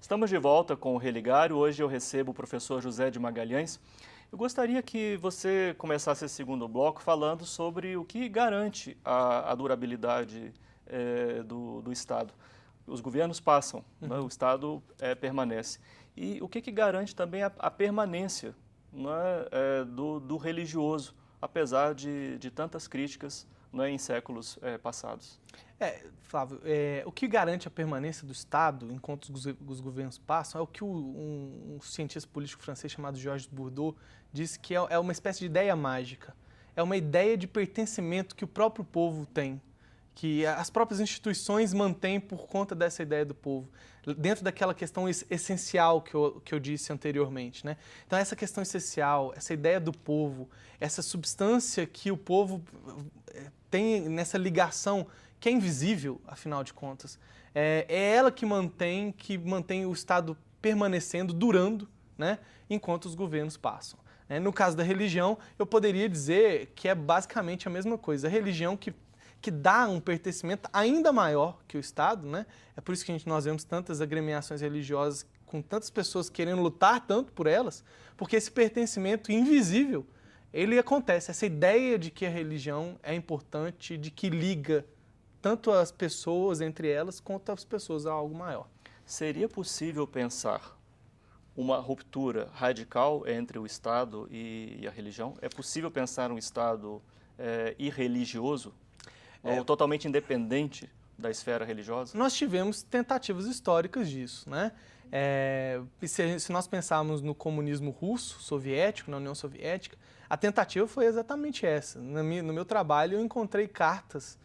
Estamos de volta com o Religário. Hoje eu recebo o professor José de Magalhães. Eu gostaria que você começasse esse segundo bloco falando sobre o que garante a durabilidade do Estado. Os governos passam, né? O Estado permanece. E o que garante também a permanência, né, do religioso, apesar de tantas críticas, né, em séculos passados? Flávio, o que garante a permanência do Estado enquanto os governos passam é o que um cientista político francês chamado Georges Bourdieu disse que é uma espécie de ideia mágica. É uma ideia de pertencimento que o próprio povo tem, que as próprias instituições mantêm por conta dessa ideia do povo, dentro daquela questão essencial que eu disse anteriormente, né? Então, essa questão essencial, essa ideia do povo, essa substância que o povo tem nessa ligação que é invisível, afinal de contas, é ela que mantém o Estado permanecendo, durando, né, enquanto os governos passam. No caso da religião, eu poderia dizer que é basicamente a mesma coisa. A religião que dá um pertencimento ainda maior que o Estado, né? É por isso que nós vemos tantas agremiações religiosas com tantas pessoas querendo lutar tanto por elas, porque esse pertencimento invisível, ele acontece. Essa ideia de que a religião é importante, de que liga tanto as pessoas entre elas, quanto as pessoas a algo maior. Seria possível pensar uma ruptura radical entre o Estado e a religião? É possível pensar um Estado irreligioso, ou totalmente independente da esfera religiosa? Nós tivemos tentativas históricas disso, né? Se nós pensarmos no comunismo russo, soviético, na União Soviética, a tentativa foi exatamente essa. No meu trabalho, eu encontrei cartas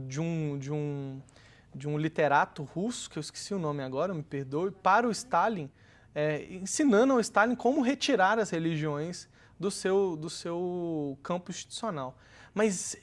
de um literato russo, que eu esqueci o nome agora, me perdoe, para o Stalin, ensinando ao Stalin como retirar as religiões do seu campo institucional. Mas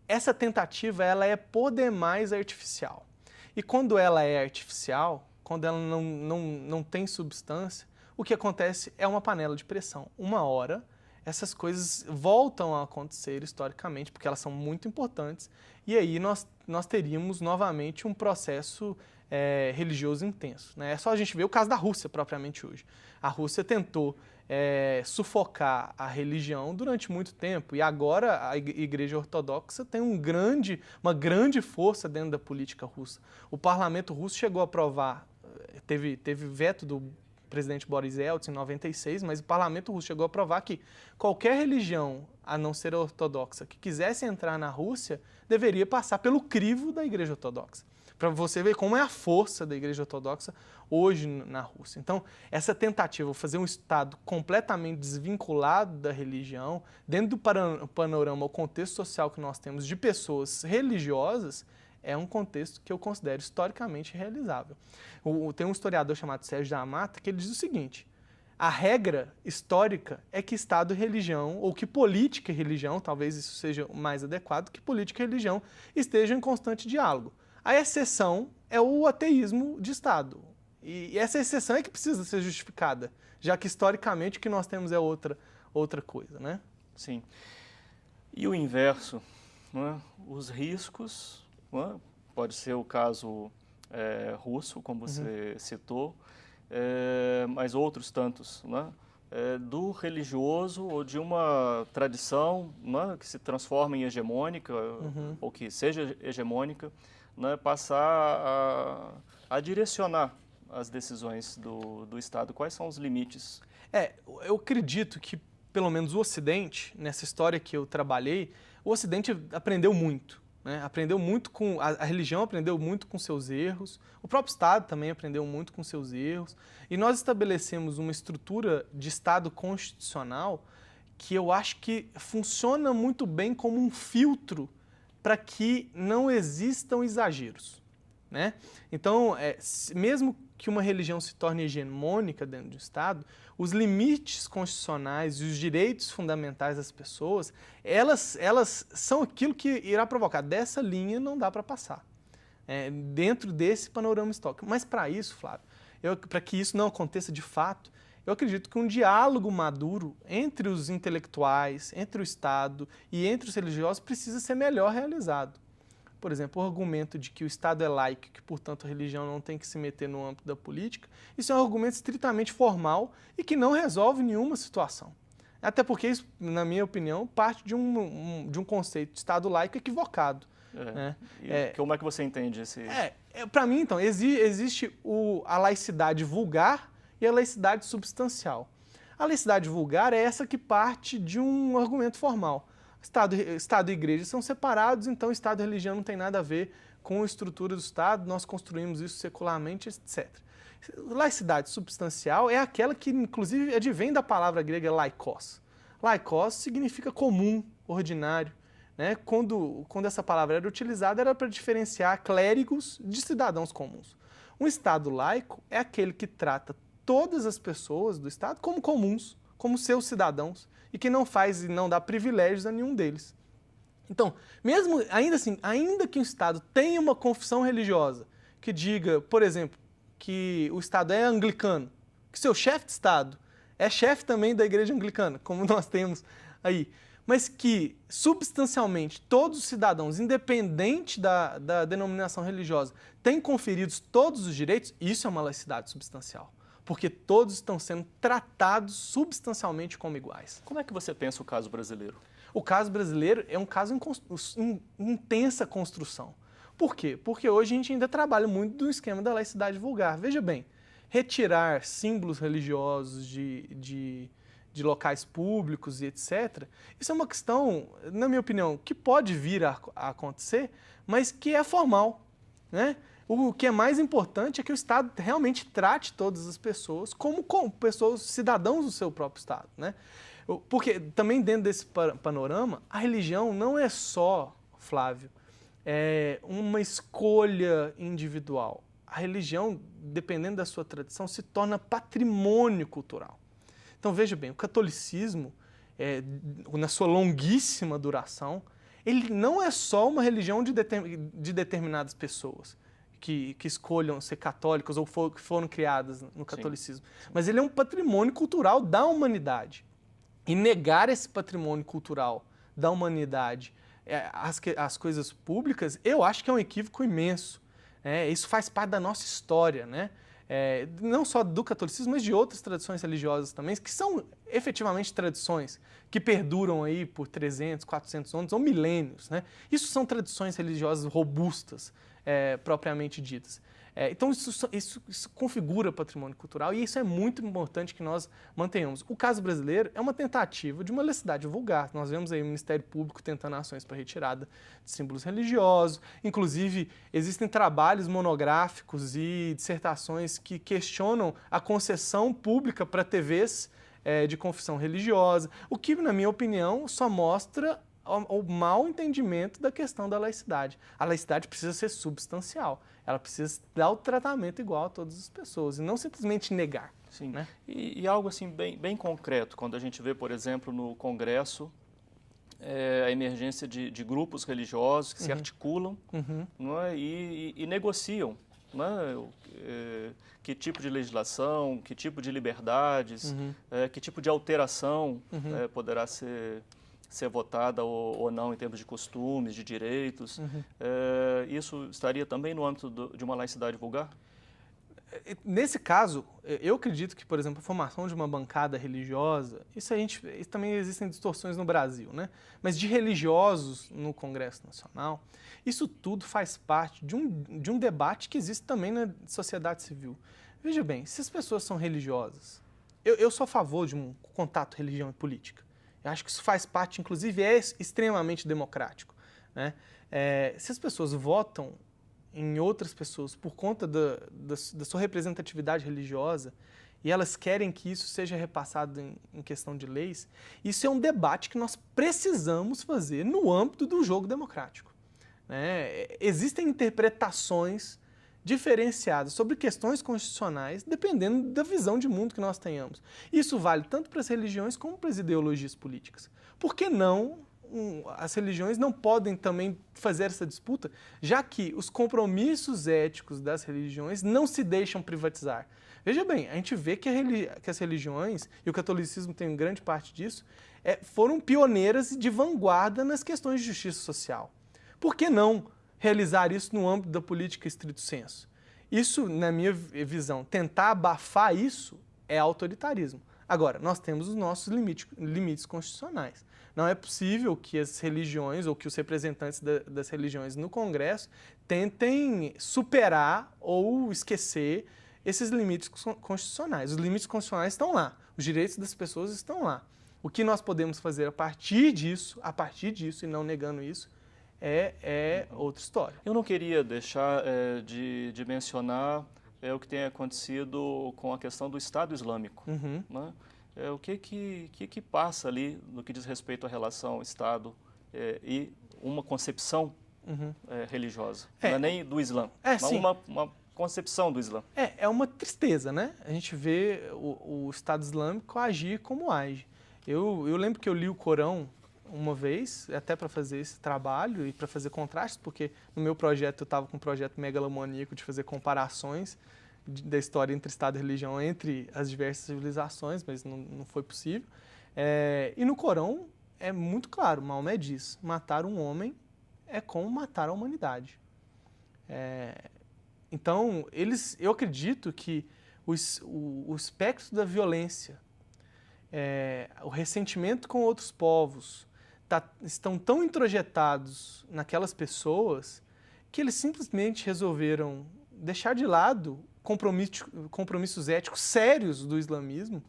essa tentativa, ela é por demais artificial. E quando ela é artificial, quando ela não tem substância, o que acontece é uma panela de pressão. Uma hora, essas coisas voltam a acontecer historicamente, porque elas são muito importantes, e aí nós teríamos novamente um processo religioso intenso, né? É só a gente ver o caso da Rússia, propriamente hoje. A Rússia tentou sufocar a religião durante muito tempo, e agora a Igreja Ortodoxa tem uma grande força dentro da política russa. O parlamento russo chegou a aprovar, teve veto do presidente Boris Yeltsin em 96, mas o parlamento russo chegou a aprovar que qualquer religião, a não ser a ortodoxa, que quisesse entrar na Rússia, deveria passar pelo crivo da Igreja Ortodoxa. Para você ver como é a força da Igreja Ortodoxa hoje na Rússia. Então, essa tentativa de fazer um Estado completamente desvinculado da religião, dentro do panorama, o contexto social que nós temos de pessoas religiosas, é um contexto que eu considero historicamente realizável. Tem um historiador chamado Sérgio da Mata que ele diz o seguinte: a regra histórica é que Estado e religião, ou que política e religião, talvez isso seja o mais adequado, que política e religião estejam em constante diálogo. A exceção é o ateísmo de Estado. E essa exceção é que precisa ser justificada, já que historicamente o que nós temos é outra coisa, né? Sim. E o inverso, né? Os riscos, né? Pode ser o caso russo, como você citou, mas outros tantos, né? Do religioso ou de uma tradição, né, que se transforma em hegemônica, ou que seja hegemônica, né, passar a direcionar as decisões do Estado. Quais são os limites? Eu acredito que, pelo menos o Ocidente, nessa história que eu trabalhei, o Ocidente aprendeu muito. Né? Aprendeu muito a religião aprendeu muito com seus erros, o próprio Estado também aprendeu muito com seus erros, e nós estabelecemos uma estrutura de Estado constitucional que eu acho que funciona muito bem como um filtro para que não existam exageros, né? Então, mesmo que uma religião se torne hegemônica dentro do Estado, os limites constitucionais e os direitos fundamentais das pessoas, elas são aquilo que irá provocar. Dessa linha não dá para passar, dentro desse panorama histórico. Mas para isso, Flávio, para que isso não aconteça de fato, eu acredito que um diálogo maduro entre os intelectuais, entre o Estado e entre os religiosos precisa ser melhor realizado. por exemplo, o argumento de que o Estado é laico, que, portanto, a religião não tem que se meter no âmbito da política, isso é um argumento estritamente formal e que não resolve nenhuma situação. Até porque isso, na minha opinião, parte de um conceito de Estado laico equivocado. Né? Como é que você entende esse... Para mim, então, existe a laicidade vulgar e a laicidade substancial. A laicidade vulgar é essa que parte de um argumento formal. Estado e igreja são separados, então Estado e religião não tem nada a ver com a estrutura do Estado, nós construímos isso secularmente, etc. Laicidade substancial é aquela que, inclusive, advém da palavra grega laikos. Laikos significa comum, ordinário. Né? Quando essa palavra era utilizada, era para diferenciar clérigos de cidadãos comuns. Um Estado laico é aquele que trata todas as pessoas do Estado como comuns, como seus cidadãos, e que não faz e não dá privilégios a nenhum deles. Então, mesmo ainda assim, ainda que o Estado tenha uma confissão religiosa que diga, por exemplo, que o Estado é anglicano, que seu chefe de Estado é chefe também da igreja anglicana, como nós temos aí, mas que substancialmente todos os cidadãos, independente da denominação religiosa, têm conferidos todos os direitos, isso é uma laicidade substancial. Porque todos estão sendo tratados substancialmente como iguais. Como é que você pensa o caso brasileiro? O caso brasileiro é um caso em intensa construção. Por quê? Porque hoje a gente ainda trabalha muito do esquema da laicidade vulgar. Veja bem, retirar símbolos religiosos de locais públicos e etc., isso é uma questão, na minha opinião, que pode vir a acontecer, mas que é formal, né? O que é mais importante é que o Estado realmente trate todas as pessoas como pessoas, cidadãos do seu próprio Estado, né? Porque também dentro desse panorama, a religião não é só, Flávio, uma escolha individual. A religião, dependendo da sua tradição, se torna patrimônio cultural. Então veja bem, o catolicismo, na sua longuíssima duração, ele não é só uma religião de determinadas pessoas que escolham ser católicas ou que foram criadas no catolicismo. Sim. Mas ele é um patrimônio cultural da humanidade. E negar esse patrimônio cultural da humanidade às coisas públicas, eu acho que é um equívoco imenso. Isso faz parte da nossa história, né? Não só do catolicismo, mas de outras tradições religiosas também, que são efetivamente tradições que perduram aí por 300, 400 anos ou milênios, né? Isso são tradições religiosas robustas, propriamente ditas. Então isso configura patrimônio cultural e isso é muito importante que nós mantenhamos. O caso brasileiro é uma tentativa de uma laicidade vulgar. Nós vemos aí o Ministério Público tentando ações para retirada de símbolos religiosos. Inclusive, existem trabalhos monográficos e dissertações que questionam a concessão pública para TVs de confissão religiosa, o que, na minha opinião, só mostra o mau entendimento da questão da laicidade. A laicidade precisa ser substancial, ela precisa dar o tratamento igual a todas as pessoas e não simplesmente negar. Sim, né? E algo assim bem concreto, quando a gente vê, por exemplo, no Congresso, a emergência de grupos religiosos que se articulam não é? e negociam. Que tipo de legislação, que tipo de liberdades, que tipo de alteração poderá ser votada ou não em termos de costumes, de direitos. Isso estaria também no âmbito de uma laicidade vulgar? Nesse caso, eu acredito que, por exemplo, a formação de uma bancada religiosa, isso também existem distorções no Brasil, né? Mas de religiosos no Congresso Nacional, isso tudo faz parte de um debate que existe também na sociedade civil. Veja bem, se as pessoas são religiosas, eu sou a favor de um contato religião e política. Eu acho que isso faz parte, inclusive, é extremamente democrático, né? Se as pessoas votam em outras pessoas por conta da sua representatividade religiosa e elas querem que isso seja repassado em questão de leis, isso é um debate que nós precisamos fazer no âmbito do jogo democrático. Né? Existem interpretações diferenciadas sobre questões constitucionais dependendo da visão de mundo que nós tenhamos. Isso vale tanto para as religiões como para as ideologias políticas. Por que não as religiões não podem também fazer essa disputa, já que os compromissos éticos das religiões não se deixam privatizar? Veja bem, a gente vê que as religiões, e o catolicismo tem grande parte disso, foram pioneiras de vanguarda nas questões de justiça social. Por que não realizar isso no âmbito da política estrito sensu. Isso, na minha visão, tentar abafar isso é autoritarismo. Agora, nós temos os nossos limites constitucionais. Não é possível que as religiões ou que os representantes das religiões no Congresso tentem superar ou esquecer esses limites constitucionais. Os limites constitucionais estão lá, os direitos das pessoas estão lá. O que nós podemos fazer a partir disso e não negando isso, é outra história. Eu não queria deixar de mencionar o que tem acontecido com a questão do Estado Islâmico. Né? O que passa ali no que diz respeito à relação Estado e uma concepção religiosa. Não é nem do Islã, mas uma concepção do Islã. É uma tristeza, né? A gente vê o Estado Islâmico agir como age. Eu lembro que eu li o Corão uma vez, até para fazer esse trabalho e para fazer contrastes, porque no meu projeto eu estava com um projeto megalomaníaco de fazer comparações da história entre Estado e religião, entre as diversas civilizações, mas não foi possível. E no Corão é muito claro, Maomé diz, matar um homem é como matar a humanidade. Então, eu acredito que o espectro da violência, o ressentimento com outros povos, estão tão introjetados naquelas pessoas que eles simplesmente resolveram deixar de lado compromissos éticos sérios do islamismo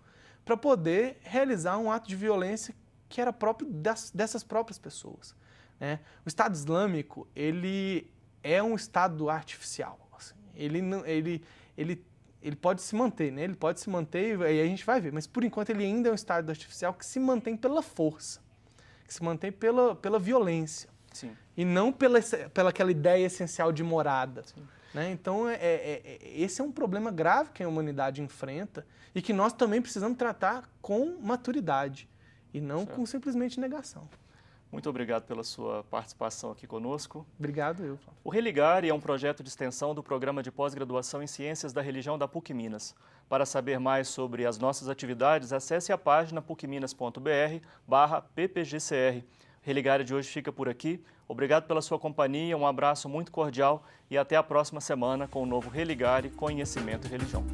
para poder realizar um ato de violência que era próprio dessas próprias pessoas. Né? O Estado Islâmico, ele é um Estado artificial. Assim. Ele pode se manter, né? Ele pode se manter e a gente vai ver, mas por enquanto ele ainda é um Estado artificial que se mantém pela força, que se mantém pela violência. Sim. E não pela aquela ideia essencial de morada. Né? Então, esse é um problema grave que a humanidade enfrenta e que nós também precisamos tratar com maturidade e não com simplesmente negação. Muito obrigado pela sua participação aqui conosco. Obrigado, eu. O Religare é um projeto de extensão do Programa de Pós-Graduação em Ciências da Religião da PUC-Minas. Para saber mais sobre as nossas atividades, acesse a página pucminas.br/ppgcr. O Religare de hoje fica por aqui. Obrigado pela sua companhia, um abraço muito cordial e até a próxima semana com o novo Religare Conhecimento e Religião.